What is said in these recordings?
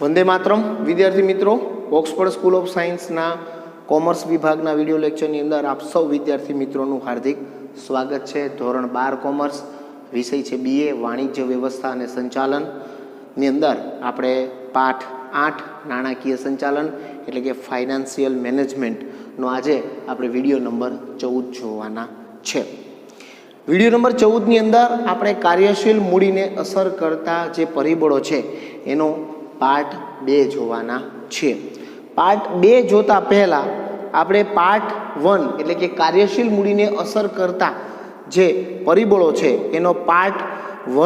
વંદે માતરમ વિદ્યાર્થી મિત્રો, Oxford school of સાયન્સના કોમર્સ વિભાગના વિડીયો લેક્ચરની અંદર આપ સૌ વિદ્યાર્થી મિત્રોનું હાર્દિક સ્વાગત છે। ધોરણ 12 કોમર્સ, વિષય છે BA વાણિજ્ય વ્યવસ્થા અને સંચાલનની અંદર આપણે પાઠ 8 નાણાકીય સંચાલન એટલે કે ફાઇનાન્શિયલ મેનેજમેન્ટનો આજે આપણે વિડીયો નંબર 14 જોવાના છે। વિડીયો નંબર 14ની અંદર આપણે કાર્યશીલ મૂડીને અસર કરતા જે પરિબળો છે એનો પાર્ટ 2 જોવાના છે। પાર્ટ 2 જોતા પહેલાં આપણે પાર્ટ 1 એટલે કે કાર્યશીલ મૂડીને અસર કરતા જે પરિબળો છે એનો પાર્ટ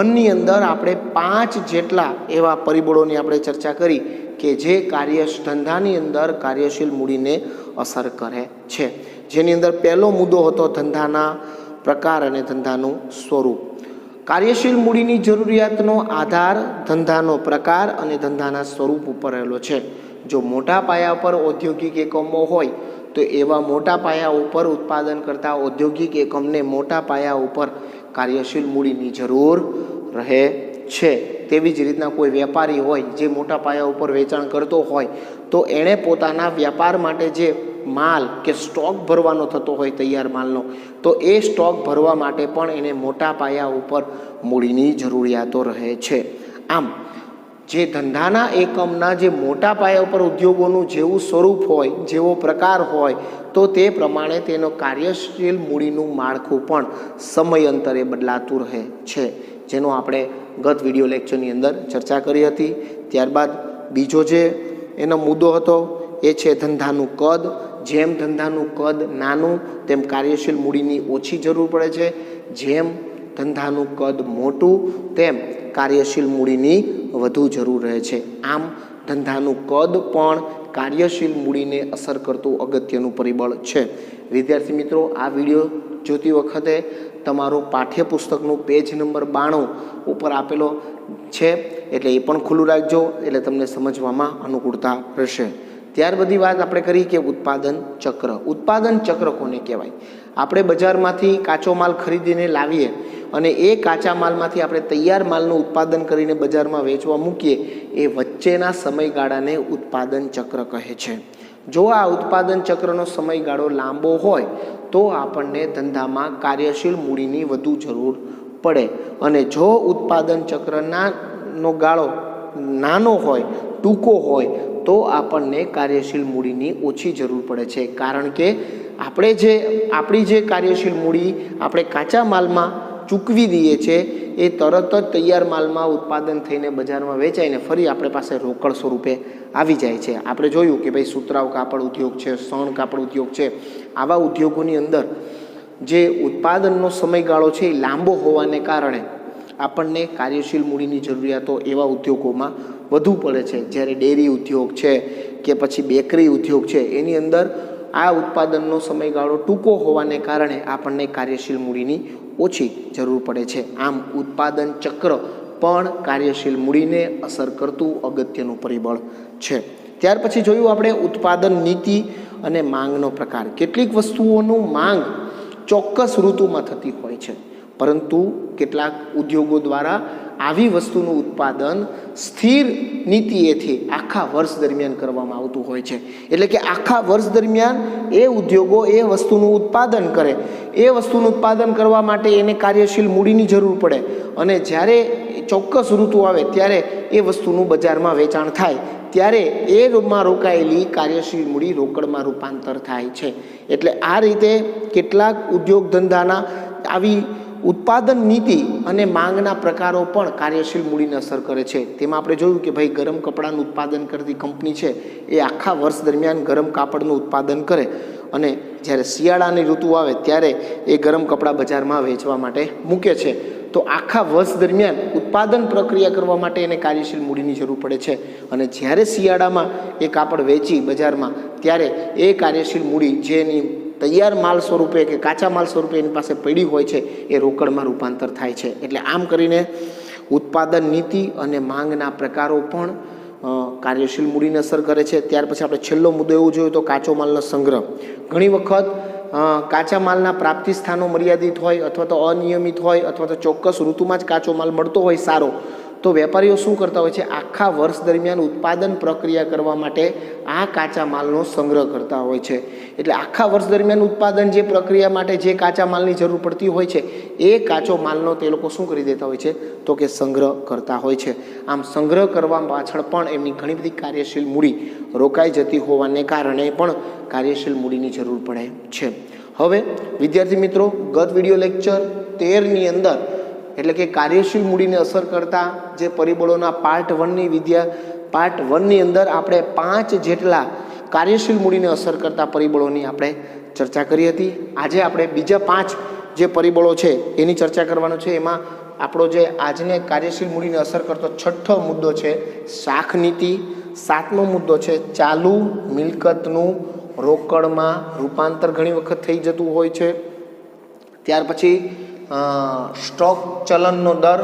1ની અંદર આપણે 5 જેટલા એવા પરિબળોની આપણે ચર્ચા કરી કે જે ધંધાની અંદર કાર્યશીલ મૂડીને અસર કરે છે, જેની અંદર પહેલો મુદ્દો હતો ધંધાના પ્રકાર અને ધંધાનું સ્વરૂપ। કાર્યશીલ મૂડીની જરૂરિયાતનો આધાર ધંધાનો પ્રકાર અને ધંધાના સ્વરૂપ ઉપર રહેલો છે। જો મોટા પાયા પર ઔદ્યોગિક એકમો હોય તો એવા મોટા પાયા ઉપર ઉત્પાદન કરતા ઔદ્યોગિક એકમને મોટા પાયા ઉપર કાર્યશીલ મૂડીની જરૂર રહે છે। તેવી જ રીતના કોઈ વેપારી હોય જે મોટા પાયા ઉપર વેચાણ કરતો હોય તો એણે પોતાના વ્યાપાર માટે જે માલ કે સ્ટોક ભરવાનો થતો હોય તૈયાર માલનો, તો એ સ્ટોક ભરવા માટે પણ એને મોટા પાયા ઉપર મૂડીની જરૂરિયાતો રહે છે। આમ જે ધંધાના એકમના જે મોટા પાયા ઉપર ઉદ્યોગોનું જેવું સ્વરૂપ હોય, જેવો પ્રકાર હોય, તો તે પ્રમાણે તેનો કાર્યશીલ મૂડીનું માળખું પણ સમયાંતરે બદલાતું રહે છે, જેનો આપણે ગત વિડીયો લેક્ચરની અંદર ચર્ચા કરી હતી। ત્યારબાદ બીજો જે એનો મુદ્દો હતો એ છે ધંધાનું કદ। જેમ ધંધાનું કદ નાનું તેમ કાર્યશીલ મૂડીની ઓછી જરૂર પડે છે, જેમ ધંધાનું કદ મોટું તેમ કાર્યશીલ મૂડીની વધુ જરૂર રહે છે। આમ ધંધાનું કદ પણ કાર્યશીલ મૂડીને અસર કરતું અગત્યનું પરિબળ છે। વિદ્યાર્થી મિત્રો, આ વિડીયો જોતી વખતે તમારો પાઠ્યપુસ્તકનું પેજ નંબર 92 ઉપર આપેલો છે, એટલે એ પણ ખુલ્લું રાખજો, એટલે તમને સમજવામાં અનુકૂળતા રહેશે। ત્યાર બધી વાત આપણે કરી કે ઉત્પાદન ચક્ર। ઉત્પાદન ચક્ર કોને કહેવાય? આપણે બજારમાંથી કાચો માલ ખરીદીને લાવીએ અને એ કાચા માલમાંથી આપણે તૈયાર માલનું ઉત્પાદન કરીને બજારમાં વેચવા મૂકીએ, એ વચ્ચેના સમયગાળાને ઉત્પાદન ચક્ર કહે છે। જો આ ઉત્પાદન ચક્રનો સમયગાળો લાંબો હોય તો આપણને ધંધામાં કાર્યશીલ મૂડીની વધુ જરૂર પડે, અને જો ઉત્પાદન ચક્રનો ગાળો નાનો હોય, ટૂંકો હોય, તો આપણને કાર્યશીલ મૂડીની ઓછી જરૂર પડે છે, કારણ કે આપણી જે કાર્યશીલ મૂડી આપણે કાચા માલમાં ચૂકવી દઈએ છીએ એ તરત જ તૈયાર માલમાં ઉત્પાદન થઈને બજારમાં વેચાઈને ફરી આપણી પાસે રોકડ સ્વરૂપે આવી જાય છે। આપણે જોયું કે ભાઈ સુતરાઉ કાપડ ઉદ્યોગ છે, શણ કાપડ ઉદ્યોગ છે, આવા ઉદ્યોગોની અંદર જે ઉત્પાદનનો સમયગાળો છે એ લાંબો હોવાને કારણે આપણને કાર્યશીલ મૂડીની જરૂરિયાતો એવા ઉદ્યોગોમાં વધુ પડે છે। જ્યારે ડેરી ઉદ્યોગ છે કે પછી બેકરી ઉદ્યોગ છે, એની અંદર આ ઉત્પાદનનો સમયગાળો ટૂંકો હોવાને કારણે આપણને કાર્યશીલ મૂડીની ઓછી જરૂર પડે છે। આમ ઉત્પાદન ચક્ર પણ કાર્યશીલ મૂડીને અસર કરતું અગત્યનું પરિબળ છે। ત્યાર પછી જોયું આપણે ઉત્પાદન નીતિ અને માંગનો પ્રકાર। કેટલીક વસ્તુઓનું માંગ ચોક્કસ ઋતુમાં થતી હોય છે, પરંતુ કેટલાક ઉદ્યોગો દ્વારા આવી વસ્તુનું ઉત્પાદન સ્થિર નીતિએથી આખા વર્ષ દરમિયાન કરવામાં આવતું હોય છે। એટલે કે આખા વર્ષ દરમિયાન એ ઉદ્યોગો એ વસ્તુનું ઉત્પાદન કરે, એ વસ્તુનું ઉત્પાદન કરવા માટે એને કાર્યશીલ મૂડીની જરૂર પડે, અને જ્યારે ચોક્કસ ઋતુ આવે ત્યારે એ વસ્તુનું બજારમાં વેચાણ થાય, ત્યારે એમાં રોકાયેલી કાર્યશીલ મૂડી રોકડમાં રૂપાંતર થાય છે। એટલે આ રીતે કેટલાક ઉદ્યોગ ધંધાના આવી ઉત્પાદન નીતિ અને માંગના પ્રકારો પણ કાર્યશીલ મૂડીને અસર કરે છે। તેમાં આપણે જોયું કે ભાઈ ગરમ કપડાનું ઉત્પાદન કરતી કંપની છે એ આખા વર્ષ દરમિયાન ગરમ કાપડનું ઉત્પાદન કરે, અને જ્યારે શિયાળાની ઋતુ આવે ત્યારે એ ગરમ કપડાં બજારમાં વેચવા માટે મૂકે છે। તો આખા વર્ષ દરમિયાન ઉત્પાદન પ્રક્રિયા કરવા માટે એને કાર્યશીલ મૂડીની જરૂર પડે છે, અને જ્યારે શિયાળામાં એ કાપડ વેચી બજારમાં ત્યારે એ કાર્યશીલ મૂડી જેની તૈયાર માલ સ્વરૂપે કે કાચા માલ સ્વરૂપે એની પાસે પડી હોય છે એ રોકડમાં રૂપાંતર થાય છે। એટલે આમ કરીને ઉત્પાદન નીતિ અને માંગના પ્રકારો પણ કાર્યશીલ મૂડીને અસર કરે છે। ત્યાર પછી આપણે છેલ્લો મુદ્દો એવું જોયું તો કાચો માલનો સંગ્રહ। ઘણી વખત કાચા માલના પ્રાપ્તિ સ્થાનો મર્યાદિત હોય, અથવા તો અનિયમિત હોય, અથવા તો ચોક્કસ ઋતુમાં જ કાચો માલ મળતો હોય સારો, તો વેપારીઓ શું કરતા હોય છે, આખા વર્ષ દરમિયાન ઉત્પાદન પ્રક્રિયા કરવા માટે આ કાચા માલનો સંગ્રહ કરતા હોય છે. એટલે આખા વર્ષ દરમિયાન ઉત્પાદન જે પ્રક્રિયા માટે જે કાચા માલની જરૂર પડતી હોય છે એ કાચો માલનો તે લોકો શું કરી દેતા હોય છે, તો કે સંગ્રહ કરતા હોય છે. આમ સંગ્રહ કરવા પાછળ પણ એમની ઘણી બધી કાર્યશીલ મૂડી રોકાઈ જતી હોવાને કારણે પણ કાર્યશીલ મૂડીની જરૂર પડે છે. હવે વિદ્યાર્થી મિત્રો, ગત વિડીયો લેક્ચર 13ની અંદર એટલે કે કાર્યશીલ મૂડીને અસર કરતા જે પરિબળોના પાર્ટ 1ની અંદર આપણે 5 જેટલા કાર્યશીલ મૂડીને અસર કરતા પરિબળોની આપણે ચર્ચા કરી હતી. આજે આપણે બીજા 5 જે પરિબળો છે એની ચર્ચા કરવાનો છે. એમાં આપણો જે આજને કાર્યશીલ મૂડીને અસર કરતો 6થો મુદ્દો છે શાખ નીતિ, 7મો મુદ્દો છે ચાલુ મિલકતનું રોકડમાં રૂપાંતર ઘણી વખત થઈ જતું હોય છે. ત્યાર પછી સ્ટોક ચલનનો દર,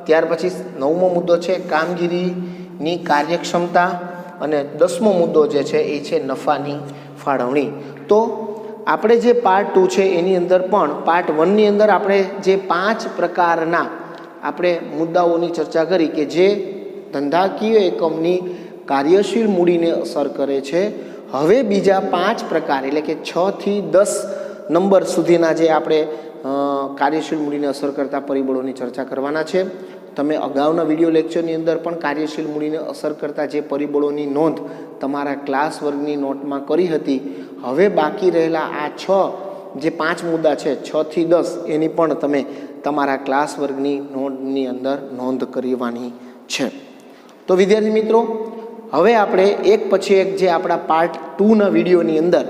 ત્યાર પછી 9મો મુદ્દો છે કામગીરીની કાર્યક્ષમતા અને 10મો મુદ્દો જે છે એ છે નફાની ફાળવણી. તો આપણે જે પાર્ટ 2 છે એની અંદર પણ પાર્ટ 1ની અંદર આપણે જે 5 પ્રકારના આપણે મુદ્દાઓની ચર્ચા કરી કે જે ધંધાકીય એકમની કાર્યશીલ મૂડીને અસર કરે છે. હવે બીજા 5 પ્રકાર એટલે કે 6 થી 10 નંબર સુધીના જે આપણે કાર્યશીલ મૂડીને અસર કરતા પરિબળોની ચર્ચા કરવાના છે. તમે અગાઉના વિડીયો લેક્ચરની અંદર પણ કાર્યશીલ મૂડીને અસર કરતા જે પરિબળોની નોંધ તમારા ક્લાસ વર્ગની નોટમાં કરી હતી. હવે બાકી રહેલા આ 5 મુદ્દા છે 6 થી 10 એની પણ તમે તમારા ક્લાસ વર્ગની નોટની અંદર નોંધ કરવાની છે. તો વિદ્યાર્થી મિત્રો, હવે આપણે એક પછી એક જે આપણા પાર્ટ 2ના વિડીયોની અંદર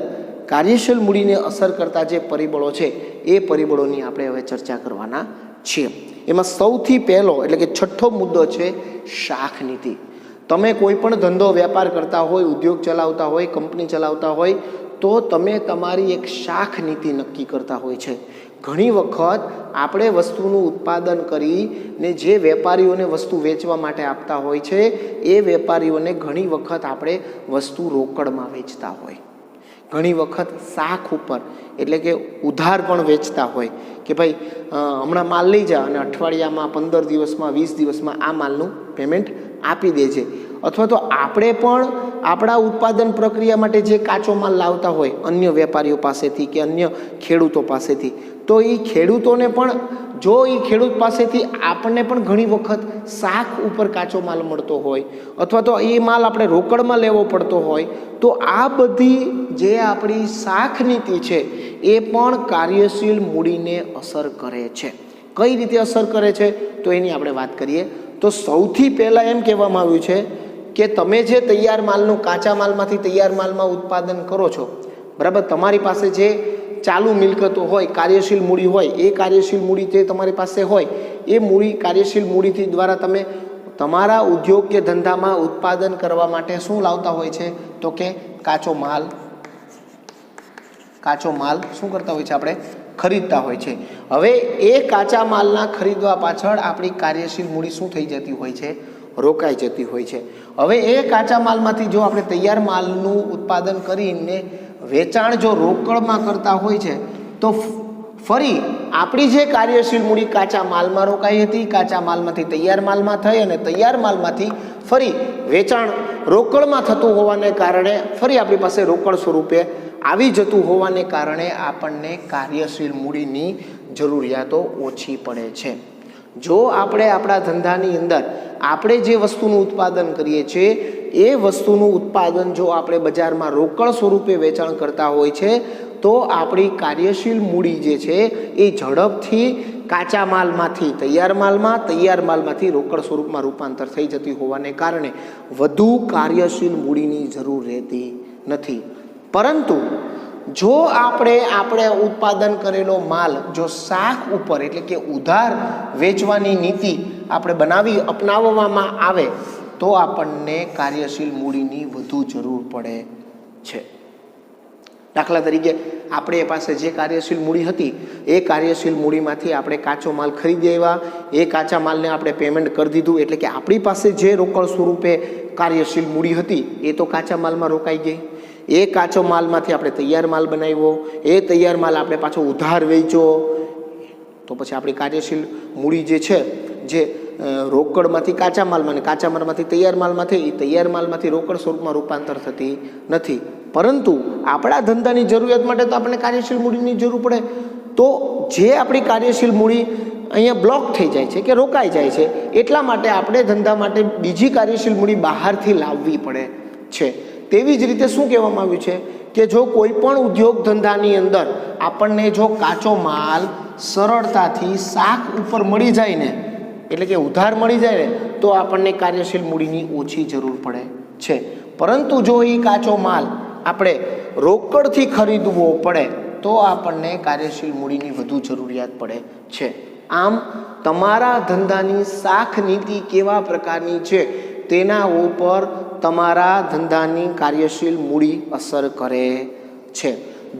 કાર્યશીલ મૂડીને અસર કરતા જે પરિબળો છે એ પરિબળોની આપણે હવે ચર્ચા કરવાના છીએ. એમાં સૌથી પહેલો એટલે કે 6થો મુદ્દો છે શાખ નીતિ. તમે કોઈ પણ ધંધો વેપાર કરતા હોય, ઉદ્યોગ ચલાવતા હોય, કંપની ચલાવતા હોય તો તમે તમારી એક શાખ નીતિ નક્કી કરતા હોય છે. ઘણી વખત આપણે વસ્તુનું ઉત્પાદન કરીને જે વેપારીઓને વસ્તુ વેચવા માટે આપતા હોય છે એ વેપારીઓને ઘણી વખત આપણે વસ્તુ રોકડમાં વેચતા હોય, ઘણી વખત શાખ ઉપર એટલે કે ઉધાર પણ વેચતા હોય કે ભાઈ હમણાં માલ લઈ જા અને અઠવાડિયામાં, 15 દિવસમાં, 20 દિવસમાં આ માલનું પેમેન્ટ આપી દેજે. અથવા તો આપણે પણ આપણા ઉત્પાદન પ્રક્રિયા માટે જે કાચો માલ લાવતા હોય અન્ય વેપારીઓ પાસેથી કે અન્ય ખેડૂતો પાસેથી, તો એ ખેડૂતોને પણ જો એ ખેડૂત પાસેથી આપણને પણ ઘણી વખત શાખ ઉપર કાચો માલ મળતો હોય અથવા તો એ માલ આપણે રોકડમાં લેવો પડતો હોય, તો આ બધી જે આપણી શાખ નીતિ છે એ પણ કાર્યશીલ મૂડીને અસર કરે છે. કઈ રીતે અસર કરે છે તો એની આપણે વાત કરીએ. તો સૌથી પહેલાં એમ કહેવામાં આવ્યું છે કે તમે જે તૈયાર માલનું કાચા માલમાંથી તૈયાર માલમાં ઉત્પાદન કરો છો, બરાબર, તમારી પાસે જે ચાલુ મિલકતો હોય, કાર્યશીલ મૂડી હોય, એ કાર્યશીલ મૂડી જે તમારી પાસે હોય એ મૂડી કાર્યશીલ મૂડીથી દ્વારા તમે તમારા ઉદ્યોગ કે ધંધામાં ઉત્પાદન કરવા માટે શું લાવતા હોય છે, તો કે કાચો માલ શું કરતા હોય છે, આપણે ખરીદતા હોય છે. હવે એ કાચા માલના ખરીદવા પાછળ આપણી કાર્યશીલ મૂડી શું થઈ જતી હોય છે, રોકાઈ જતી હોય છે. હવે એ કાચા માલમાંથી જો આપણે તૈયાર માલનું ઉત્પાદન કરીને વેચાણ જો રોકડમાં કરતા હોય છે તો ફરી આપણી જે કાર્યશીલ મૂડી કાચા માલમાં રોકાઈ હતી, કાચા માલમાંથી તૈયાર માલમાં થઈ અને તૈયાર માલમાંથી ફરી વેચાણ રોકડમાં થતું હોવાને કારણે ફરી આપણી પાસે રોકડ સ્વરૂપે આવી જતું હોવાને કારણે આપણને કાર્યશીલ મૂડીની જરૂરિયાતો ઓછી પડે છે. જો આપણે આપણા ધંધાની અંદર આપણે જે વસ્તુનું ઉત્પાદન કરીએ છીએ એ વસ્તુનું ઉત્પાદન જો આપણે બજારમાં રોકડ સ્વરૂપે વેચાણ કરતા હોય છે તો આપણી કાર્યશીલ મૂડી જે છે એ ઝડપથી કાચા માલમાંથી તૈયાર માલમાં, તૈયાર માલમાંથી રોકડ સ્વરૂપમાં રૂપાંતર થઈ જતી હોવાને કારણે વધુ કાર્યશીલ મૂડીની જરૂર રહેતી નથી. પરંતુ જો આપણે ઉત્પાદન કરેલો માલ જો શાખ ઉપર એટલે કે ઉધાર વેચવાની નીતિ આપણે અપનાવવામાં આવે તો આપણને કાર્યશીલ મૂડીની વધુ જરૂર પડે છે. દાખલા તરીકે આપણે પાસે જે કાર્યશીલ મૂડી હતી એ કાર્યશીલ મૂડીમાંથી આપણે કાચો માલ ખરીદી આવ્યા, એ કાચા માલને આપણે પેમેન્ટ કરી દીધું, એટલે કે આપણી પાસે જે રોકડ સ્વરૂપે કાર્યશીલ મૂડી હતી એ તો કાચા માલમાં રોકાઈ ગઈ. એ કાચો માલમાંથી આપણે તૈયાર માલ બનાવ્યો, એ તૈયાર માલ આપણે પાછો ઉધાર વેચ્યો, તો પછી આપણી કાર્યશીલ મૂડી જે છે જે રોકડમાંથી કાચા માલમાં અને કાચા માલમાંથી તૈયાર માલમાં થઈ, એ તૈયાર માલમાંથી રોકડ સ્વરૂપમાં રૂપાંતર થતી નથી. પરંતુ આપણા ધંધાની જરૂરિયાત માટે તો આપણને કાર્યશીલ મૂડીની જરૂર પડે. તો જે આપણી કાર્યશીલ મૂડી અહીંયા બ્લોક થઈ જાય છે કે રોકાઈ જાય છે, એટલા માટે આપણે ધંધા માટે બીજી કાર્યશીલ મૂડી બહારથી લાવવી પડે છે. તેવી જ રીતે શું કહેવામાં આવ્યું છે કે જો કોઈ પણ ઉદ્યોગ ધંધાની અંદર આપણને જો કાચો માલ સરળતાથી શાખ ઉપર મળી જાય ને, એટલે કે ઉધાર મળી જાય ને, તો આપણને કાર્યશીલ મૂડીની ઓછી જરૂર પડે છે. પરંતુ જો એ કાચો માલ આપણે રોકડથી ખરીદવો પડે તો આપણને કાર્યશીલ મૂડીની વધુ જરૂરિયાત પડે છે. આમ તમારા ધંધાની શાખ નીતિ કેવા પ્રકારની છે તેના ઉપર તમારા ધંધાની કાર્યશીલ મૂડી અસર કરે છે.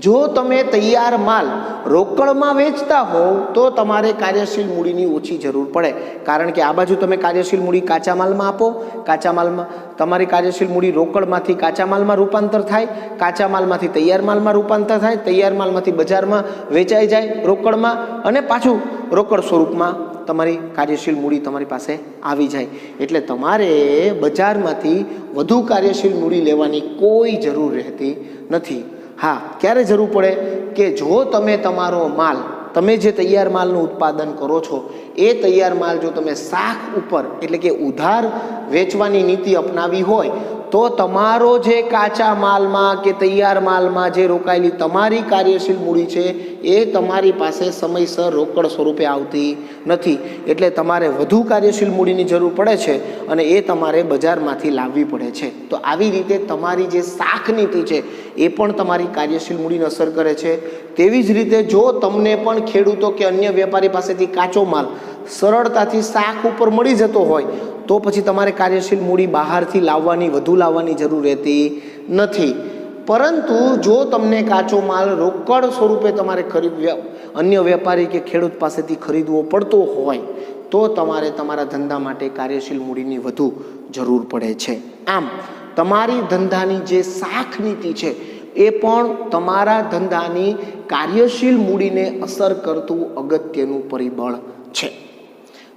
જો તમે તૈયાર માલ રોકડમાં વેચતા હોવ તો તમારે કાર્યશીલ મૂડીની ઓછી જરૂર પડે, કારણ કે આ બાજુ તમે કાર્યશીલ મૂડી કાચા માલમાં આપો, કાચા માલમાં તમારી કાર્યશીલ મૂડી રોકડમાંથી કાચા માલમાં રૂપાંતર થાય, કાચા માલમાંથી તૈયાર માલમાં રૂપાંતર થાય, તૈયાર માલમાંથી બજારમાં વેચાઈ જાય રોકડમાં, અને પાછું રોકડ સ્વરૂપમાં તમારી કાર્યશીલ મૂડી તમારી પાસે આવી જાય. એટલે તમારે બજારમાંથી વધુ કાર્યશીલ મૂડી લેવાની કોઈ જરૂર રહેતી નથી. હા, ક્યારે જરૂર પડે કે જો તમે તમારો માલ, તમે જે તૈયાર માલનું ઉત્પાદન કરો છો એ તૈયાર માલ જો તમે શાખ ઉપર એટલે કે ઉધાર વેચવાની નીતિ અપનાવી હોય તો તમારો જે કાચા માલમાં કે તૈયાર માલમાં જે રોકાયેલી તમારી કાર્યશીલ મૂડી છે એ તમારી પાસે સમયસર રોકડ સ્વરૂપે આવતી નથી. એટલે તમારે વધુ કાર્યશીલ મૂડીની જરૂર પડે છે અને એ તમારે બજારમાંથી લાવવી પડે છે. તો આવી રીતે તમારી જે શાખ નીતિ છે એ પણ તમારી કાર્યશીલ મૂડીને અસર કરે છે. તેવી જ રીતે જો તમને પણ ખેડૂતો કે અન્ય વેપારી પાસેથી કાચો માલ સરળતાથી શાખ ઉપર મળી જતો હોય તો પછી તમારે કાર્યશીલ મૂડી બહારથી વધુ લાવવાની જરૂર રહેતી નથી. પરંતુ જો તમને કાચો માલ રોકડ સ્વરૂપે તમારે અન્ય વેપારી કે ખેડૂત પાસેથી ખરીદવો પડતો હોય તો તમારે તમારા ધંધા માટે કાર્યશીલ મૂડીની વધુ જરૂર પડે છે. આમ તમારી ધંધાની જે શાખ નીતિ છે એ પણ તમારા ધંધાની કાર્યશીલ મૂડીને અસર કરતું અગત્યનું પરિબળ છે.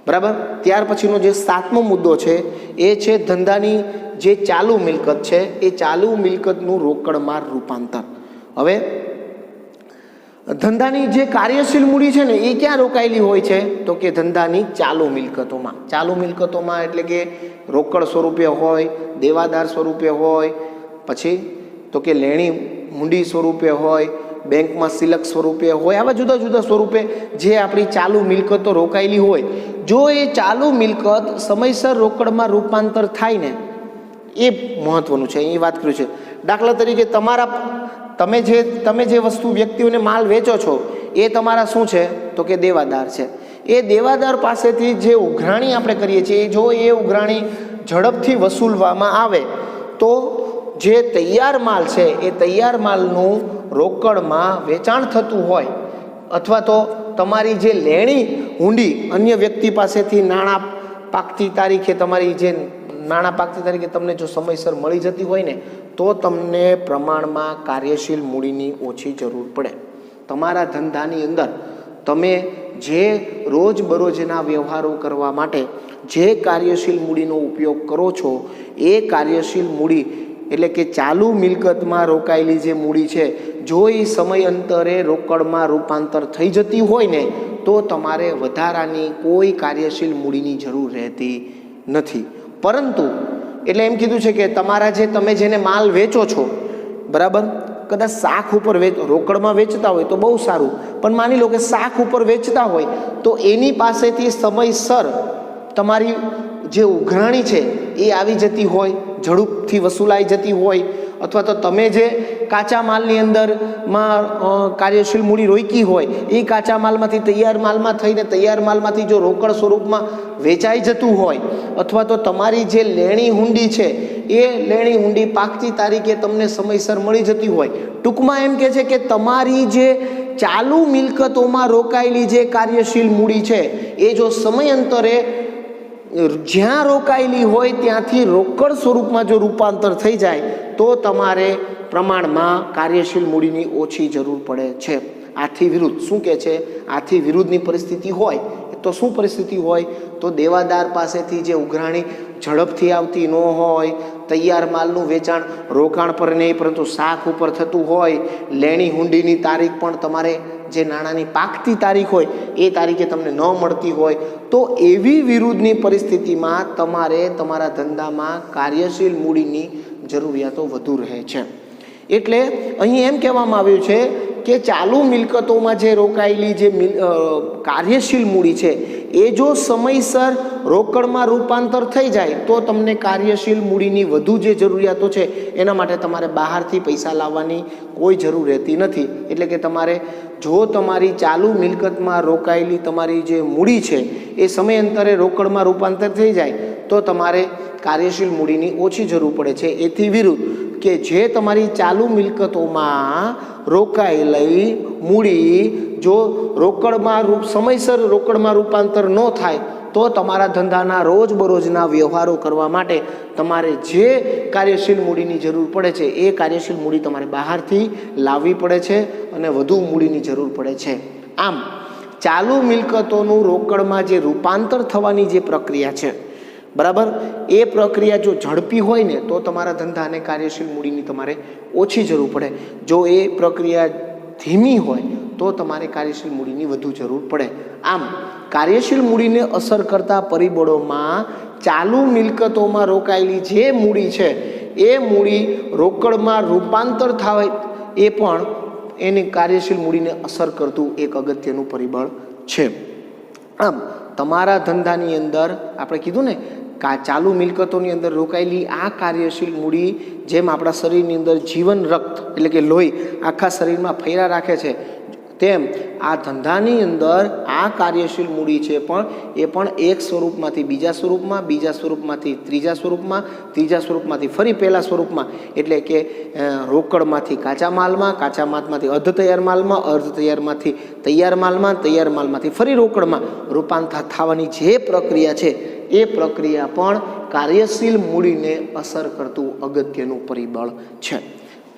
બરાબર. ત્યાર પછીનો જે 7મો મુદ્દો છે એ છે ધંધાની જે ચાલુ મિલકત છે એ ચાલુ મિલકતનું રોકડમાં રૂપાંતર. હવે ધંધાની જે કાર્યશીલ મૂડી છે ને એ ક્યાં રોકાયેલી હોય છે તો કે ધંધાની ચાલુ મિલકતોમાં. ચાલુ મિલકતોમાં એટલે કે રોકડ સ્વરૂપે હોય, દેવાદાર સ્વરૂપે હોય, પછી તો કે લેણી હુંડી સ્વરૂપે હોય, બેંકમાં સિલક સ્વરૂપે હોય, આવા જુદા જુદા સ્વરૂપે જે આપણી ચાલુ મિલકતો રોકાયેલી હોય, જો એ ચાલુ મિલકત સમયસર રોકડમાં રૂપાંતર થાય ને એ મહત્વનું છે. અહીં વાત કર્યું છે. દાખલા તરીકે તમે જે વસ્તુ વ્યક્તિઓને માલ વેચો છો એ તમારા શું છે તો કે દેવાદાર છે. એ દેવાદાર પાસેથી જે ઉઘરાણી આપણે કરીએ છીએ જો એ ઉઘરાણી ઝડપથી વસૂલવામાં આવે તો જે તૈયાર માલ છે એ તૈયાર માલનું રોકડમાં વેચાણ થતું હોય, અથવા તો તમારી જે લેણી હુંડી અન્ય વ્યક્તિ પાસેથી નાણાં પાકતી તારીખે તમને જો સમયસર મળી જતી હોય ને તો તમને પ્રમાણમાં કાર્યશીલ મૂડીની ઓછી જરૂર પડે. તમારા ધંધાની અંદર તમે જે રોજબરોજના વ્યવહારો કરવા માટે જે કાર્યશીલ મૂડીનો ઉપયોગ કરો છો એ કાર્યશીલ મૂડી એટલે કે ચાલુ મિલકતમાં રોકાયેલી જે મૂડી છે જો એ સમય અંતરે રોકડમાં રૂપાંતર થઈ જતી હોય ને તો તમારે વધારાની કોઈ કાર્યશીલ મૂડીની જરૂર રહેતી નથી. પરંતુ એટલે એમ કીધું છે કે તમે જેને માલ વેચો છો, બરાબર, કદાચ શાખ ઉપર રોકડમાં વેચતા હોય તો બહુ સારું, પણ માની લો કે શાખ ઉપર વેચતા હોય તો એની પાસેથી સમયસર તમારી જે ઉઘરાણી છે એ આવી જતી હોય, ઝડપથી વસૂલાઈ જતી હોય, અથવા તો તમે જે કાચા માલની અંદરમાં કાર્યશીલ મૂડી રોકી હોય એ કાચા માલમાંથી તૈયાર માલમાં થઈને તૈયાર માલમાંથી જો રોકડ સ્વરૂપમાં વેચાઈ જતું હોય, અથવા તો તમારી જે લેણી હુંડી છે એ લેણી હુંડી પાકતી તારીખે તમને સમયસર મળી જતી હોય. ટૂંકમાં એમ કે છે કે તમારી જે ચાલુ મિલકતોમાં રોકાયેલી જે કાર્યશીલ મૂડી છે એ જો સમયાંતરે જ્યાં રોકાયેલી હોય ત્યાંથી રોકડ સ્વરૂપમાં જો રૂપાંતર થઈ જાય તો તમારે પ્રમાણમાં કાર્યશીલ મૂડીની ઓછી જરૂર પડે છે. આથી વિરુદ્ધ શું કહે છે? આથી વિરુદ્ધની પરિસ્થિતિ હોય તો શું પરિસ્થિતિ હોય? તો દેવાદાર પાસેથી જે ઉઘરાણી ઝડપથી આવતી ન હોય, તૈયાર માલનું વેચાણ રોકાણ પર નહીં પરંતુ શાખ ઉપર થતું હોય, લેણી હુંડીની તારીખ પણ તમારે જે નાણાંની પાકતી તારીખ હોય એ તારીખે તમને ન મળતી હોય, તો એવી વિરુદ્ધની પરિસ્થિતિમાં તમારે તમારા ધંધામાં કાર્યશીલ મૂડીની જરૂરિયાતો વધુ રહે છે. એટલે અહીં એમ કહેવામાં આવ્યું છે કે ચાલુ મિલકતોમાં જે રોકાયેલી જે કાર્યશીલ મૂડી છે એ જો સમયસર રોકડમાં રૂપાંતર થઈ જાય તો તમને કાર્યશીલ મૂડીની વધુ જે જરૂરિયાતો છે એના માટે તમારે બહારથી પૈસા લાવવાની કોઈ જરૂર રહેતી નથી. એટલે કે તમારે જો તમારી ચાલુ મિલકતમાં રોકાયેલી તમારી જે મૂડી છે એ સમયાંતરે રોકડમાં રૂપાંતર થઈ જાય તો તમારે કાર્યશીલ મૂડીની ઓછી જરૂર પડે છે. એથી વિરુદ્ધ કે જે તમારી ચાલુ મિલકતોમાં રોકાયેલી મૂડી જો સમયસર રોકડમાં રૂપાંતર ન થાય તો તમારા ધંધાના રોજબરોજના વ્યવહારો કરવા માટે તમારે જે કાર્યશીલ મૂડીની જરૂર પડે છે એ કાર્યશીલ મૂડી તમારે બહારથી લાવવી પડે છે અને વધુ મૂડીની જરૂર પડે છે. આમ ચાલુ મિલકતોનું રોકડમાં જે રૂપાંતર થવાની જે પ્રક્રિયા છે, બરાબર, એ પ્રક્રિયા જો ઝડપી હોય ને તો તમારા ધંધાને કાર્યશીલ મૂડીની તમારે ઓછી જરૂર પડે. જો એ પ્રક્રિયા ધીમી હોય તો તમારે કાર્યશીલ મૂડીની વધુ જરૂર પડે. આમ કાર્યશીલ મૂડીને અસર કરતા પરિબળોમાં ચાલુ મિલકતોમાં રોકાયેલી જે મૂડી છે એ મૂડી રોકડમાં રૂપાંતર થાય એ પણ એની કાર્યશીલ મૂડીને અસર કરતું એક અગત્યનું પરિબળ છે. આમ તમારા ધંધાની અંદર આપણે કીધું ને ચાલુ મિલકતોની અંદર રોકાયેલી આ કાર્યશીલ મૂડી જેમ આપણા શરીરની અંદર જીવન રક્ત એટલે કે લોહી આખા શરીરમાં ફેરા રાખે છે, તેમ આ ધંધાની અંદર આ કાર્યશીલ મૂડી છે એ પણ એક સ્વરૂપમાંથી બીજા સ્વરૂપમાં, બીજા સ્વરૂપમાંથી ત્રીજા સ્વરૂપમાં, ત્રીજા સ્વરૂપમાંથી ફરી પહેલા સ્વરૂપમાં એટલે કે રોકડમાંથી કાચા માલમાં, કાચા માલમાંથી અર્ધ તૈયાર માલમાં, અર્ધ તૈયારમાંથી તૈયાર માલમાં, તૈયાર માલમાંથી ફરી રોકડમાં રૂપાંતર થવાની જે પ્રક્રિયા છે એ પ્રક્રિયા પણ કાર્યશીલ મૂડીને અસર કરતું અગત્યનું પરિબળ છે.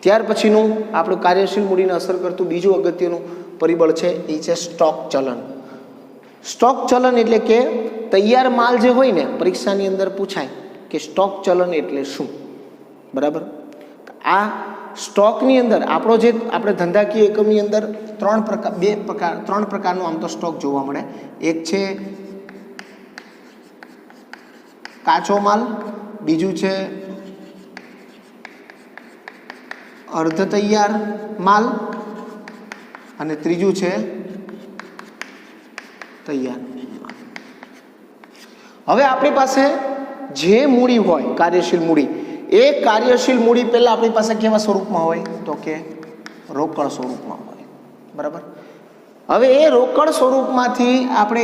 ત્યાર પછીનું આપણું કાર્યશીલ મૂડીને અસર કરતું બીજું અગત્યનું પરિબળ છે એ છે સ્ટોક ચલન. સ્ટોક ચલન એટલે કે તૈયાર માલ જે હોય ને, પરીક્ષાની અંદર પૂછાય કે સ્ટોક ચલન એટલે શું, બરાબર. આ સ્ટોકની અંદર આપણે ધંધાકીય એકમની અંદર ત્રણ પ્રકારનો આમ તો સ્ટોક જોવા મળે. એક છે કાચો માલ, બીજું છે અર્ધ તૈયાર માલ અને ત્રીજું છે તૈયાર માલ. હવે આપણી પાસે જે મૂડી હોય કાર્યશીલ મૂડી, એ કાર્યશીલ મૂડી પહેલા આપણી પાસે કેવા સ્વરૂપમાં હોય તો કે રોકડ સ્વરૂપમાં હોય, બરાબર. હવે એ રોકડ સ્વરૂપમાંથી આપણે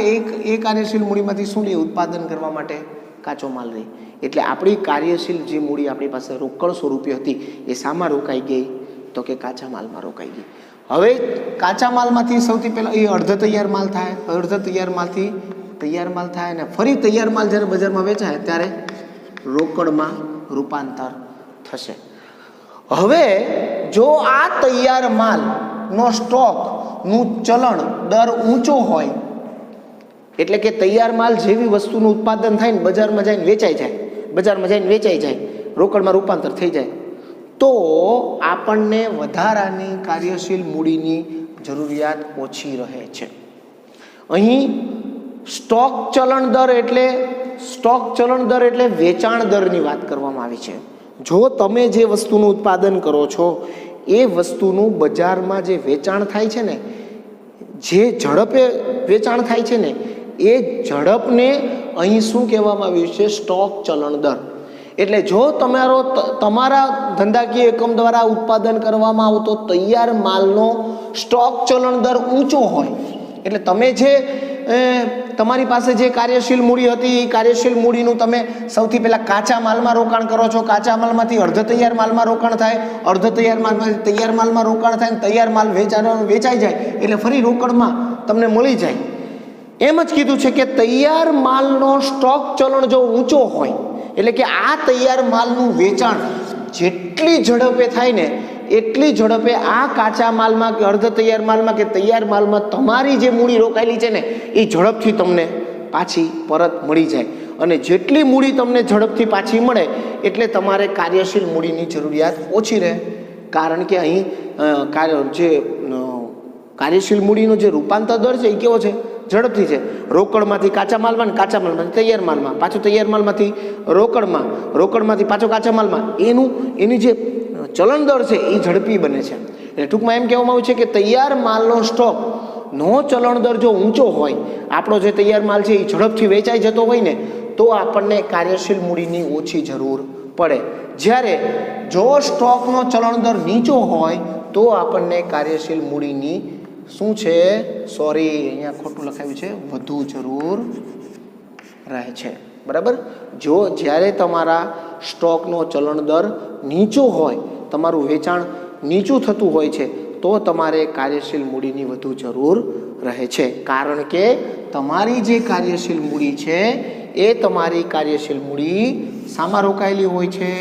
એ કાર્યશીલ મૂડીમાંથી શું લઈએ? ઉત્પાદન કરવા માટે કાચો માલ રહી. એટલે આપણી કાર્યશીલ જે મૂડી આપણી પાસે રોકડ સ્વરૂપે હતી એ શામાં રોકાઈ ગઈ તો કે કાચા માલમાં રોકાઈ ગઈ. હવે કાચા માલમાંથી સૌથી પહેલાં એ અર્ધ તૈયાર માલ થાય, અર્ધ તૈયાર માલથી તૈયાર માલ થાય અને ફરી તૈયાર માલ જ્યારે બજારમાં વેચાય ત્યારે રોકડમાં રૂપાંતર થશે. હવે જો આ તૈયાર માલનો સ્ટોકનું ચલણ દર ઊંચો હોય, એટલે કે તૈયાર માલ જેવી વસ્તુનું ઉત્પાદન થાય ને બજારમાં જઈને વેચાઈ જાય, રોકડમાં રૂપાંતર થઈ જાય, તો આપણને વધારાની કાર્યશીલ મૂડીની જરૂરિયાત ઓછી રહે છે. અહીં સ્ટોક ચલણ દર એટલે વેચાણ દરની વાત કરવામાં આવી છે. જો તમે જે વસ્તુનું ઉત્પાદન કરો છો એ વસ્તુનું બજારમાં જે વેચાણ થાય છે ને, જે ઝડપે વેચાણ થાય છે ને, એ ઝડપને અહીં શું કહેવામાં આવ્યું છે? સ્ટોક ચલણ દર. એટલે જો તમારા ધંધાકીય એકમ દ્વારા ઉત્પાદન કરવામાં આવતો તૈયાર માલનો સ્ટોક ચલણ દર ઊંચો હોય, એટલે તમે જે તમારી પાસે જે કાર્યશીલ મૂડી હતી એ કાર્યશીલ મૂડીનું તમે સૌથી પહેલાં કાચા માલમાં રોકાણ કરો છો, કાચા માલમાંથી અર્ધ તૈયાર માલમાં રોકાણ થાય, અર્ધ તૈયાર માલમાંથી તૈયાર માલમાં રોકાણ થાય, તૈયાર માલ વેચાઈ જાય એટલે ફરી રોકડમાં તમને મળી જાય. એમ જ કીધું છે કે તૈયાર માલનો સ્ટોક ચલણ જો ઊંચો હોય, એટલે કે આ તૈયાર માલનું વેચાણ જેટલી ઝડપે થાય ને એટલી ઝડપે આ કાચા માલમાં કે અર્ધ તૈયાર માલમાં કે તૈયાર માલમાં તમારી જે મૂડી રોકાયેલી છે ને એ ઝડપથી તમને પાછી પરત મળી જાય. અને જેટલી મૂડી તમને ઝડપથી પાછી મળે એટલે તમારે કાર્યશીલ મૂડીની જરૂરિયાત ઓછી રહે. કારણ કે અહીં કાર્યશીલ મૂડીનો જે રૂપાંતર દર છે એ કેવો છે? ઝડપથી છે. રોકડમાંથી કાચા માલમાં, કાચા માલમાંથી તૈયાર માલમાં, પાછું તૈયાર માલમાંથી રોકડમાં, રોકડમાંથી પાછો કાચા માલમાં, એની જે ચલણ દર છે એ ઝડપી બને છે. એટલે ટૂંકમાં એમ કહેવામાં આવ્યું છે કે તૈયાર માલનો સ્ટોક નો ચલણ દર જો ઊંચો હોય, આપણો જે તૈયાર માલ છે એ ઝડપથી વેચાઈ જતો હોય ને, તો આપણને કાર્યશીલ મૂડીની ઓછી જરૂર પડે. જ્યારે જો સ્ટોકનો ચલણ દર નીચો હોય તો આપણને કાર્યશીલ મૂડીની શું છે, સોરી અહીંયા ખોટું લખાયું છે, વધુ જરૂર રહે છે. બરાબર. જો જ્યારે તમારા સ્ટોકનો ચલણ દર નીચો હોય, તમારું વેચાણ નીચું થતું હોય છે, તો તમારે કાર્યશીલ મૂડીની વધુ જરૂર રહે છે. કારણ કે તમારી જે કાર્યશીલ મૂડી છે એ તમારી કાર્યશીલ મૂડી શામાં રોકાયેલી હોય છે?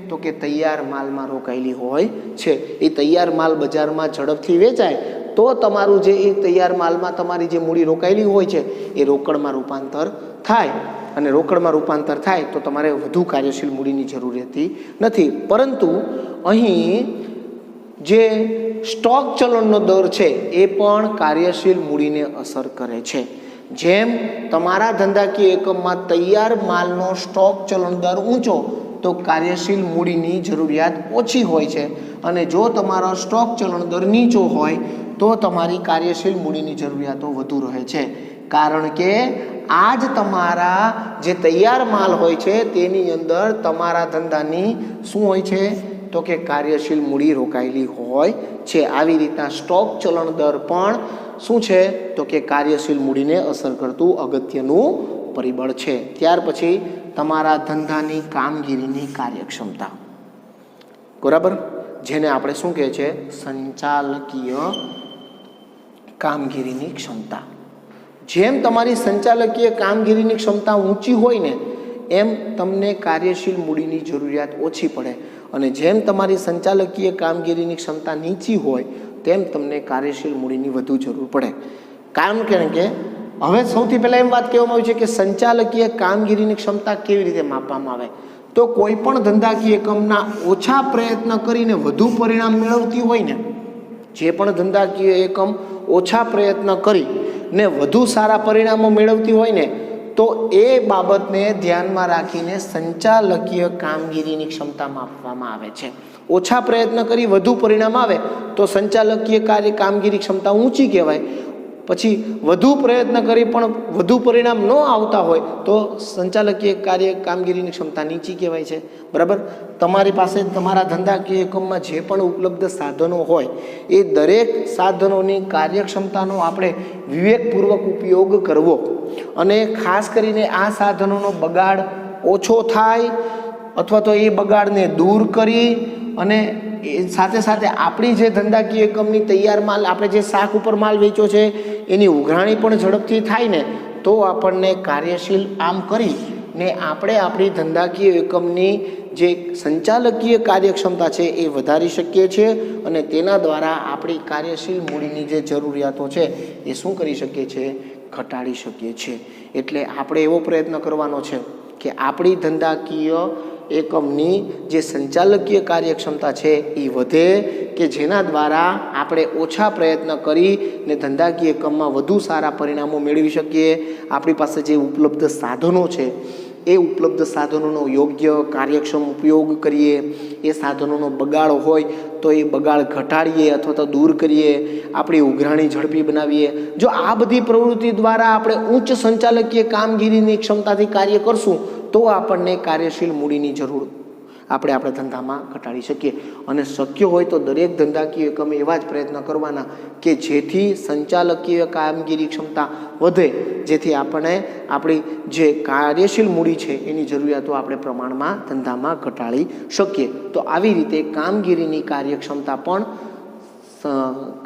તો કે તૈયાર માલમાં રોકાયેલી હોય છે. એ તૈયાર માલ બજારમાં ઝડપથી વેચાય તો તમારું જે એ તૈયાર માલમાં તમારી જે મૂડી રોકાયેલી હોય છે એ રોકડમાં રૂપાંતર થાય. અને રોકડમાં રૂપાંતર થાય તો તમારે વધુ કાર્યશીલ મૂડીની જરૂર રહેતી નથી. પરંતુ અહીં જે સ્ટોક ચલણનો દર છે એ પણ કાર્યશીલ મૂડીને અસર કરે છે. જેમ તમારા ધંધાકીય એકમમાં તૈયાર માલનો સ્ટોક ચલણ દર ઊંચો તો કાર્યશીલ મૂડીની જરૂરિયાત ઓછી હોય છે. અને જો તમારો સ્ટોક ચલણ દર નીચો હોય તો તમારી કાર્યશીલ મૂડીની જરૂરિયાતો વધુ રહે છે. કારણ કે આ જ તમારા જે તૈયાર માલ હોય છે તેની અંદર તમારા ધંધાની શું હોય છે? તો કે કાર્યશીલ મૂડી રોકાયેલી હોય છે. આવી રીતના સ્ટોક ચલણ દર પણ શું છે? તો કે કાર્યશીલ મૂડીને અસર કરતું અગત્યનું પરિબળ છે. ત્યાર પછી તમારા ધંધાની કામગીરીની કાર્યક્ષમતા. બરાબર. જેને આપણે શું કહે છે? સંચાલકીય કામગીરીની ક્ષમતા. જેમ તમારી સંચાલકીય કામગીરીની ક્ષમતા ઊંચી હોય ને એમ તમને કાર્યશીલ મૂડીની જરૂરિયાત ઓછી પડે. અને જેમ તમારી સંચાલકીય કામગીરીની ક્ષમતા નીચી હોય તેમ તમને કાર્યશીલ મૂડીની વધુ જરૂર પડે. કારણ કે હવે સૌથી પહેલાં એમ વાત કહેવામાં આવી છે કે સંચાલકીય કામગીરીની ક્ષમતા કેવી રીતે માપવામાં આવે? તો કોઈ પણ ધંધાકીય એકમના ઓછા પ્રયત્ન કરીને વધુ પરિણામ મેળવતી હોય ને, જે પણ ધંધાકીય એકમ ઓછા પ્રયત્ન કરી ને વધુ સારા પરિણામો મેળવતી હોય ને, તો એ બાબતને ધ્યાનમાં રાખીને સંચાલકીય કામગીરીની ક્ષમતા માપવામાં આવે છે. ઓછા પ્રયત્ન કરી વધુ પરિણામ આવે તો સંચાલકીય કામગીરી ક્ષમતા ઊંચી કહેવાય. પછી વધુ પ્રયત્ન કરી પણ વધુ પરિણામ ન આવતા હોય તો સંચાલકીય કામગીરીની ક્ષમતા નીચી કહેવાય છે. બરાબર. તમારી પાસે તમારા ધંધાકીય એકમમાં જે પણ ઉપલબ્ધ સાધનો હોય એ દરેક સાધનોની કાર્યક્ષમતાનો આપણે વિવેકપૂર્વક ઉપયોગ કરવો અને ખાસ કરીને આ સાધનોનો બગાડ ઓછો થાય અથવા તો એ બગાડને દૂર કરી અને સાથે સાથે આપણી જે ધંધાકીય એકમની તૈયાર માલ, આપણે જે શાક ઉપર માલ વેચ્યો છે એની ઉઘરાણી પણ ઝડપથી થાય ને, તો આપણને કાર્યશીલ આમ કરી ને આપણે આપણી ધંધાકીય એકમની જે સંચાલકીય કાર્યક્ષમતા છે એ વધારી શકીએ છીએ. અને તેના દ્વારા આપણી કાર્યશીલ મૂડીની જે જરૂરિયાતો છે એ શું કરી શકીએ છીએ? ઘટાડી શકીએ છીએ. એટલે આપણે એવો પ્રયત્ન કરવાનો છે કે આપણી ધંધાકીય એકમની જે સંચાલકીય કાર્યક્ષમતા છે એ વધે, કે જેના દ્વારા આપણે ઓછા પ્રયત્ન કરીને ધંધાકીય એકમમાં વધુ સારા પરિણામો મેળવી શકીએ. આપણી પાસે જે ઉપલબ્ધ સાધનો છે એ ઉપલબ્ધ સાધનોનો યોગ્ય કાર્યક્ષમ ઉપયોગ કરીએ. એ સાધનોનો બગાડ હોય તો એ બગાડ ઘટાડીએ અથવા તો દૂર કરીએ. આપણી ઉઘરાણી ઝડપી બનાવીએ. જો આ બધી પ્રવૃત્તિ દ્વારા આપણે ઉચ્ચ સંચાલકીય કામગીરીની ક્ષમતાથી કાર્ય કરશું તો આપણને કાર્યશીલ મૂડીની જરૂર આપણે આપણા ધંધામાં ઘટાડી શકીએ. અને શક્ય હોય તો દરેક ધંધાકીય એકમે એવા જ પ્રયત્ન કરવાના કે જેથી સંચાલકીય કામગીરી ક્ષમતા વધે, જેથી આપણે આપણી જે કાર્યશીલ મૂડી છે એની જરૂરિયાતો આપણે પ્રમાણમાં ધંધામાં ઘટાડી શકીએ. તો આવી રીતે કામગીરીની કાર્યક્ષમતા પણ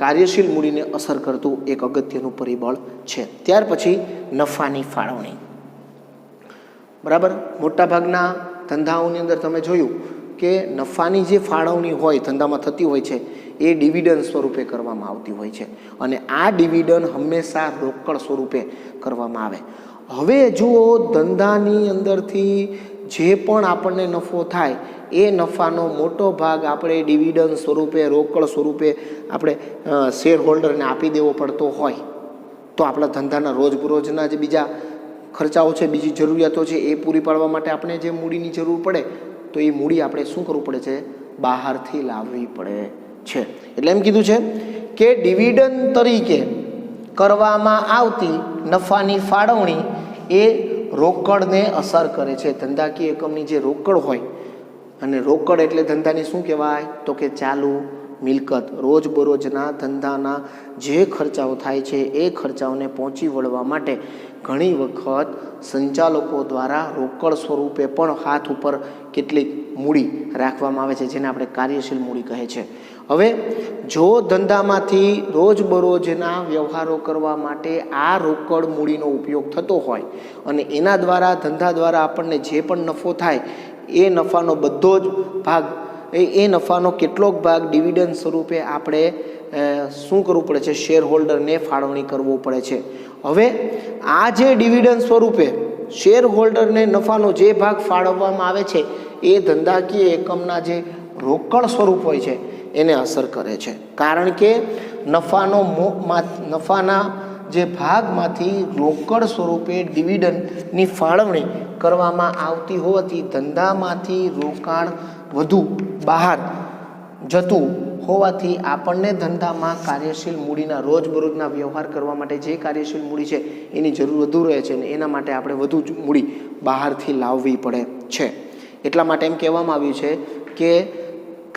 કાર્યશીલ મૂડીને અસર કરતું એક અગત્યનું પરિબળ છે. ત્યાર પછી નફાની ફાળવણી. બરાબર. મોટાભાગના ધંધાઓની અંદર તમે જોયું કે નફાની જે ફાળવણી હોય ધંધામાં થતી હોય છે એ ડિવિડન્ડ સ્વરૂપે કરવામાં આવતી હોય છે અને આ ડિવિડન્ડ હંમેશા રોકડ સ્વરૂપે કરવામાં આવે. હવે જુઓ, ધંધાની અંદરથી જે પણ આપણને નફો થાય એ નફાનો મોટો ભાગ આપણે ડિવિડન્ડ સ્વરૂપે રોકડ સ્વરૂપે આપણે શેર હોલ્ડરને આપી દેવો પડતો હોય તો આપણા ધંધાના રોજબરોજના જે બીજા ખર્ચાઓ છે, બીજી જરૂરિયાતો છે એ પૂરી પાડવા માટે આપણે જે મૂડીની જરૂર પડે તો એ મૂડી આપણે શું કરવું પડે છે? બહારથી લાવવી પડે છે. એટલે એમ કીધું છે કે ડિવિડન્ડ તરીકે કરવામાં આવતી નફાની ફાળવણી એ રોકડને અસર કરે છે. ધંધાકીય એકમની જે રોકડ હોય, અને રોકડ એટલે ધંધાની શું કહેવાય? તો કે ચાલુ મિલકત. રોજબરોજના ધંધાના જે ખર્ચાઓ થાય છે એ ખર્ચાઓને પહોંચી વળવા માટે ઘણી વખત સંચાલકો દ્વારા રોકડ સ્વરૂપે પણ હાથ ઉપર કેટલીક મૂડી રાખવામાં આવે છે, જેને આપણે કાર્યશીલ મૂડી કહે છે. હવે જો ધંધામાંથી રોજબરોજના વ્યવહારો કરવા માટે આ રોકડ મૂડીનો ઉપયોગ થતો હોય અને એના દ્વારા ધંધા દ્વારા આપણને જે પણ નફો થાય એ નફાનો બધો જ ભાગ એ નફાનો કેટલોક ભાગ ડિવિડન્ડ સ્વરૂપે આપણે શું કરવું પડે છે? શેર હોલ્ડરને ફાળવણી કરવું પડે છે. હવે આ જે ડિવિડન્ડ સ્વરૂપે શેર હોલ્ડરને નફાનો જે ભાગ ફાળવવામાં આવે છે એ ધંધાકીય એકમના જે રોકડ સ્વરૂપ હોય છે એને અસર કરે છે. કારણ કે નફાના જે ભાગમાંથી રોકડ સ્વરૂપે ડિવિડન્ડની ફાળવણી કરવામાં આવતી હોવાથી ધંધામાંથી રોકાણ વધુ બહાર જતું હોવાથી આપણને ધંધામાં કાર્યશીલ મૂડીના રોજબરોજના વ્યવહાર કરવા માટે જે કાર્યશીલ મૂડી છે એની જરૂર વધુ રહે છે અને એના માટે આપણે વધુ મૂડી બહારથી લાવવી પડે છે. એટલા માટે એમ કહેવામાં આવ્યું છે કે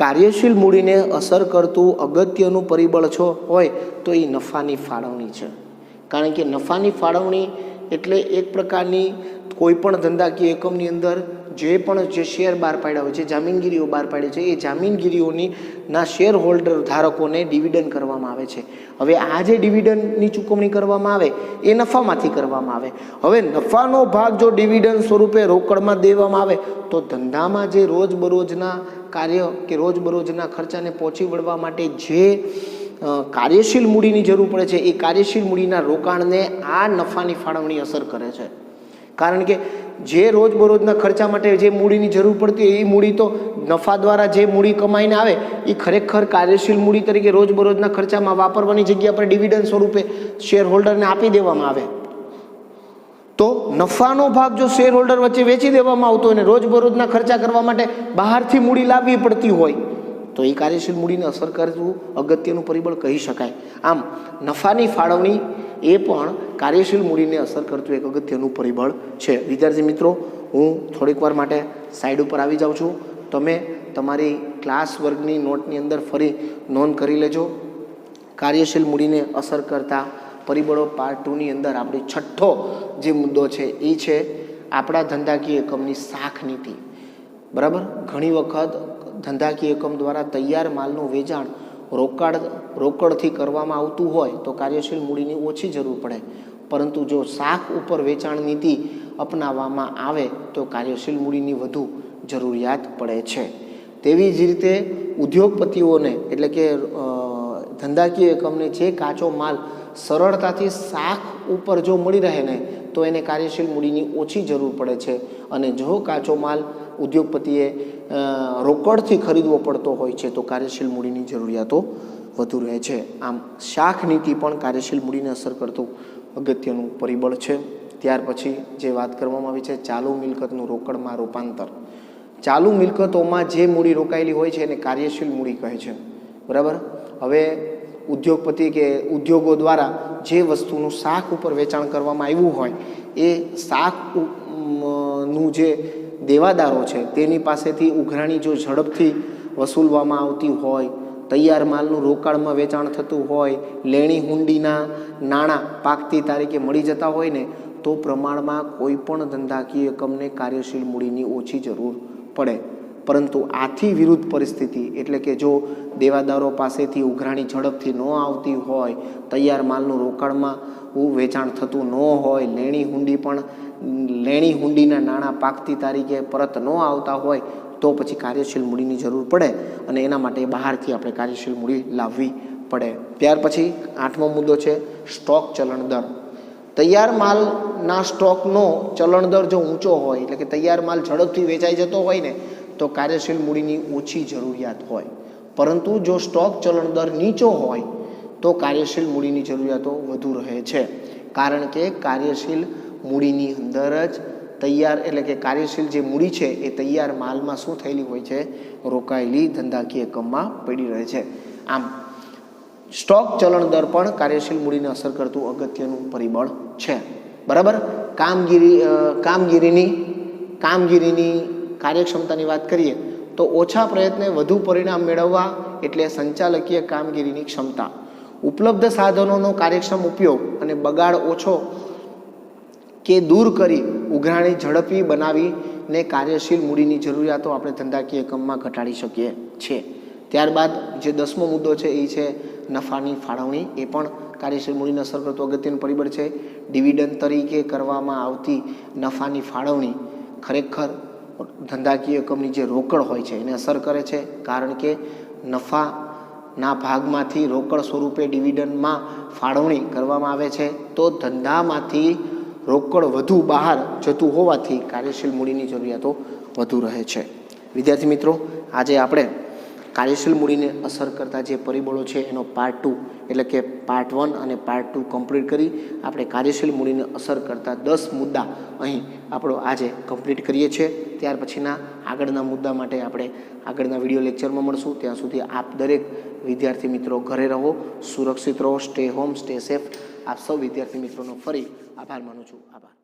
કાર્યશીલ મૂડીને અસર કરતું અગત્યનું પરિબળ હોય તો એ નફાની ફાળવણી છે. કારણ કે નફાની ફાળવણી એટલે એક પ્રકારની કોઈ પણ ધંધાકીય એકમની અંદર જે પણ જે શેર બહાર પાડ્યા હોય છે, જામીનગીરીઓ બહાર પાડી છે, એ જામીનગીરીઓની શેર હોલ્ડર ધારકોને ડિવિડન્ડ કરવામાં આવે છે. હવે આ જે ડિવિડન્ડની ચૂકવણી કરવામાં આવે એ નફામાંથી કરવામાં આવે. હવે નફાનો ભાગ જો ડિવિડન્ડ સ્વરૂપે રોકડમાં દેવામાં આવે તો ધંધામાં જે રોજબરોજના કાર્ય કે રોજબરોજના ખર્ચાને પહોંચી વળવા માટે જે કાર્યશીલ મૂડીની જરૂર પડે છે એ કાર્યશીલ મૂડીના રોકાણને આ નફાની ફાળવણી અસર કરે છે. કારણ કે જે રોજબરોજના ખર્ચા માટે જે મૂડીની જરૂર પડતી હોય એ મૂડી તો નફા દ્વારા જે મૂડી કમાઈને આવે એ ખરેખર કાર્યશીલ મૂડી તરીકે રોજબરોજના ખર્ચામાં વાપરવાની જગ્યા પર ડિવિડન્ડ સ્વરૂપે શેર હોલ્ડરને આપી દેવામાં આવે તો નફાનો ભાગ જો શેર હોલ્ડર વચ્ચે વેચી દેવામાં આવતો હોય અને રોજબરોજના ખર્ચા કરવા માટે બહારથી મૂડી લાવવી પડતી હોય તો એ કાર્યશીલ મૂડીને અસર કરતું અગત્યનું પરિબળ કહી શકાય. આમ નફાની ફાળવણી એ પણ કાર્યશીલ મૂડીને અસર કરતું એક અગત્યનું પરિબળ છે. વિદ્યાર્થી મિત્રો, હું થોડીક વાર માટે સાઈડ ઉપર આવી જાઉં છું. તમે તમારી ક્લાસ વર્ગની નોટની અંદર ફરી નોંધ કરી લેજો. કાર્યશીલ મૂડીને અસર કરતા પરિબળો પાર્ટ 2ની અંદર આપણે છઠ્ઠો જે મુદ્દો છે એ છે આપણા ધંધાકીય એકમની શાખ નીતિ. બરાબર, ઘણી વખત ધંધાકીય એકમ દ્વારા તૈયાર માલનું વેચાણ રોકડથી કરવામાં આવતું હોય તો કાર્યશીલ મૂડીની ઓછી જરૂર પડે, પરંતુ જો શાખ ઉપર વેચાણ નીતિ અપનાવવામાં આવે તો કાર્યશીલ મૂડીની વધુ જરૂરિયાત પડે છે. તેવી જ રીતે ઉદ્યોગપતિઓને એટલે કે ધંધાકીય એકમને જે કાચો માલ સરળતાથી શાખ ઉપર જો મળી રહે ને તો એને કાર્યશીલ મૂડીની ઓછી જરૂર પડે છે. અને જો કાચો માલ ઉદ્યોગપતિએ રોકડથી ખરીદવો પડતો હોય છે તો કાર્યશીલ મૂડીની જરૂરિયાતો વધુ રહે છે. આમ શાખ નીતિ પણ કાર્યશીલ મૂડીને અસર કરતું અગત્યનું પરિબળ છે. ત્યાર પછી જે વાત કરવામાં આવી છે ચાલુ મિલકતનું રોકડમાં રૂપાંતર. ચાલુ મિલકતોમાં જે મૂડી રોકાયેલી હોય છે એને કાર્યશીલ મૂડી કહે છે. બરાબર, હવે ઉદ્યોગપતિ કે ઉદ્યોગો દ્વારા જે વસ્તુનું શાખ ઉપર વેચાણ કરવામાં આવ્યું હોય એ શાખનું જે દેવાદારો છે તેની પાસેથી ઉઘરાણી જો ઝડપથી વસૂલવામાં આવતી હોય, તૈયાર માલનું રોકાણમાં વેચાણ થતું હોય, લેણી હુંડીના નાણાં પાકતી તારીખે મળી જતા હોય ને તો પ્રમાણમાં કોઈ પણ ધંધાકીય એકમને કાર્યશીલ મૂડીની ઓછી જરૂર પડે. પરંતુ આથી વિરુદ્ધ પરિસ્થિતિ એટલે કે જો દેવાદારો પાસેથી ઉઘરાણી ઝડપથી ન આવતી હોય, તૈયાર માલનું રોકાણમાં વેચાણ થતું ન હોય, લેણી હુંડીના નાણાં પાકતી તારીખે પરત ન આવતા હોય તો પછી કાર્યશીલ મૂડીની જરૂર પડે અને એના માટે બહારથી આપણે કાર્યશીલ મૂડી લાવવી પડે. ત્યાર પછી 8મો મુદ્દો છે સ્ટોક ચલણ દર. તૈયાર માલના સ્ટોકનો ચલણ દર જો ઊંચો હોય, એટલે કે તૈયાર માલ ઝડપથી વેચાઈ જતો હોય ને, તો કાર્યશીલ મૂડીની ઓછી જરૂરિયાત હોય. પરંતુ જો સ્ટોક ચલણ દર નીચો હોય તો કાર્યશીલ મૂડીની જરૂરિયાતો વધુ રહે છે. કારણ કે કાર્યશીલ મૂડીની અંદર જ તૈયાર, એટલે કે કાર્યશીલ જે મૂડી છે એ તૈયાર માલમાં શું થયેલી હોય છે, રોકાયેલી ધંધાકીય એકમમાં પડી રહે છે. આમ સ્ટોક ચલણ દર પણ કાર્યશીલ મૂડીને અસર કરતું અગત્યનું પરિબળ છે. બરાબર. કામગીરીની કાર્યક્ષમતાની વાત કરીએ તો ઓછા પ્રયત્ને વધુ પરિણામ મેળવવા એટલે સંચાલકીય કામગીરીની ક્ષમતા. ઉપલબ્ધ સાધનોનો કાર્યક્ષમ ઉપયોગ અને બગાડ ઓછો કે દૂર કરી ઉઘરાણી ઝડપી બનાવીને કાર્યશીલ મૂડીની જરૂરિયાતો આપણે ધંધાકીય એકમમાં ઘટાડી શકીએ છીએ. ત્યારબાદ જે 10મો મુદ્દો છે એ છે નફાની ફાળવણી. એ પણ કાર્યશીલ મૂડીને અસર કરતું અગત્યનું પરિબળ છે. ડિવિડન્ડ તરીકે કરવામાં આવતી નફાની ફાળવણી ખરેખર ધંધાકીય એકમની જે રોકડ હોય છે એને અસર કરે છે. કારણ કે નફાના ભાગમાંથી રોકડ સ્વરૂપે ડિવિડન્ડમાં ફાળવણી કરવામાં આવે છે, તો ધંધામાંથી રોકડ વધુ બહાર જતું હોવાથી કાર્યશીલ મૂડીની જરૂરિયાતો વધુ રહે છે. વિદ્યાર્થી મિત્રો, આજે આપણે કાર્યશીલ મૂડીને અસર કરતા જે પરિબળો છે એનો પાર્ટ 2 એટલે કે પાર્ટ 1 અને પાર્ટ 2 કમ્પ્લીટ કરી આપણે કાર્યશીલ મૂડીને અસર કરતા 10 મુદ્દા અહીં આપણો આજે કમ્પ્લીટ કરીએ છીએ. ત્યાર પછીના આગળના મુદ્દા માટે આપણે આગળના વિડીયો લેક્ચરમાં મળશું. ત્યાં સુધી આપ દરેક વિદ્યાર્થી મિત્રો ઘરે રહો, સુરક્ષિત રહો, સ્ટે હોમ, સ્ટે સેફ. આપ સૌ વિદ્યાર્થી મિત્રોનો ફરી આભાર માનું છું. આભાર.